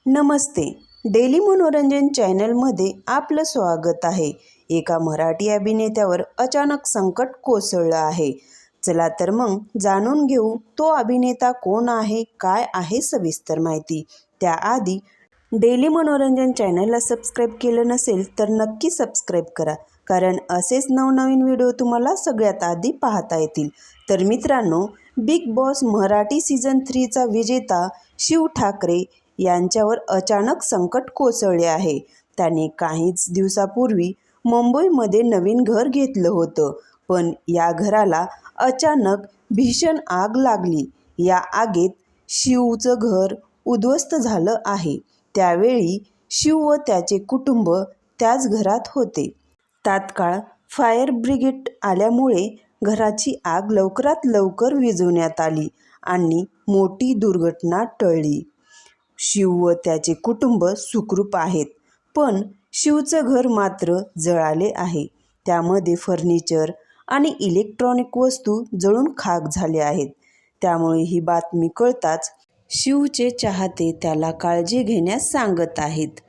नमस्ते. Daily मनोरंजन चॅनलमध्ये आपलं स्वागत आहे. एका मराठी अभिनेत्यावर अचानक संकट कोसळलं आहे. चला तर मग जाणून घेऊ तो अभिनेता कोण आहे, काय आहे सविस्तर माहिती. त्याआधी डेली मनोरंजन चॅनलला सबस्क्राईब केलं नसेल तर नक्की सबस्क्राईब करा, कारण असेच नवनवीन व्हिडिओ तुम्हाला सगळ्यात आधी पाहता येतील. तर मित्रांनो, बिग बॉस मराठी सीझन 3चा विजेता शिव ठाकरे यांच्यावर अचानक संकट कोसळले आहे. त्याने काहीच दिवसापूर्वी मुंबईमध्ये नवीन घर घेतलं होतं, पण या घराला अचानक भीषण आग लागली. या आगीत शिवचं घर उद्ध्वस्त झालं आहे. त्यावेळी शिव व त्याचे कुटुंब त्याच घरात होते. तात्काळ फायर ब्रिगेड आल्यामुळे घराची आग लवकरात लवकर विझवण्यात आली आणि मोठी दुर्घटना टळली. शिव व त्याचे कुटुंब सुखरूप आहेत, पण शिवचं घर मात्र जळाले आहे. त्यामध्ये फर्निचर आणि इलेक्ट्रॉनिक वस्तू जळून खाक झाले आहेत. त्यामुळे ही बातमी कळताच शिवचे चाहते त्याला काळजी घेण्यास सांगत आहेत.